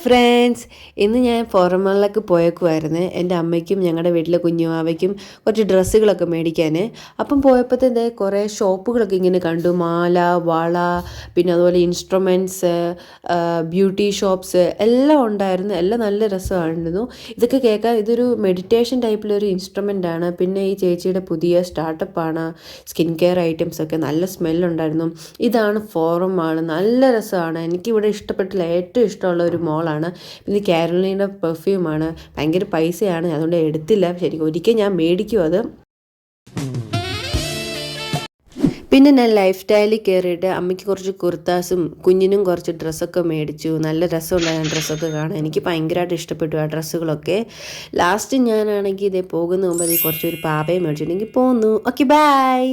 Friends, ഇന്ന് ഞാൻ ഫോറമലിലേക്ക് പോയേക്കുമായിരുന്നു. എൻ്റെ അമ്മയ്ക്കും ഞങ്ങളുടെ വീട്ടിലെ കുഞ്ഞുമാവയ്ക്കും കുറച്ച് ഡ്രസ്സുകളൊക്കെ മേടിക്കാൻ. അപ്പം പോയപ്പോഴത്തെ കുറേ ഷോപ്പുകളൊക്കെ ഇങ്ങനെ കണ്ടു. മാല, വള, പിന്നെ അതുപോലെ ഇൻസ്ട്രുമെൻറ്റ്സ്, ബ്യൂട്ടി ഷോപ്സ് എല്ലാം ഉണ്ടായിരുന്നു. എല്ലാം നല്ല രസമായിരുന്നു. ഇതൊക്കെ കേൾക്കാൻ ഇതൊരു മെഡിറ്റേഷൻ ടൈപ്പിലൊരു ഇൻസ്ട്രുമെൻ്റ് ആണ്. പിന്നെ ഈ ചേച്ചിയുടെ പുതിയ സ്റ്റാർട്ടപ്പാണ്. സ്കിൻ കെയർ ഐറ്റംസ് ഒക്കെ നല്ല സ്മെല്ലുണ്ടായിരുന്നു. ഇതാണ് ഫോറം മാൾ. നല്ല രസമാണ്. എനിക്കിവിടെ ഇഷ്ടപ്പെട്ടില്ല. ഏറ്റവും ഇഷ്ടമുള്ള ഒരു മോളാണ്. പിന്നെ കാരോലിനയുടെ പെർഫ്യൂമാണ്. ഭയങ്കര പൈസയാണ്, അതുകൊണ്ട് എടുത്തില്ല. ശരിക്കും ഒരിക്കൽ ഞാൻ മേടിക്കും അത്. പിന്നെ ഞാൻ ലൈഫ് സ്റ്റൈലിൽ കയറിയിട്ട് അമ്മയ്ക്ക് കുറച്ച് കുർത്താസും കുഞ്ഞിനും കുറച്ച് ഡ്രസ്സൊക്കെ മേടിച്ചു. നല്ല രസമുണ്ടായിരുന്നു ഡ്രസ്സൊക്കെ കാണാൻ. എനിക്ക് ഭയങ്കരമായിട്ട് ഇഷ്ടപ്പെട്ടു ആ ഡ്രസ്സുകളൊക്കെ. ലാസ്റ്റ് ഞാനാണെങ്കിൽ ഇതേ പോകുന്ന മുമ്പ് കുറച്ചൊരു പാവയും മേടിച്ചിട്ടുണ്ടെങ്കിൽ പോന്നു. Okay, by.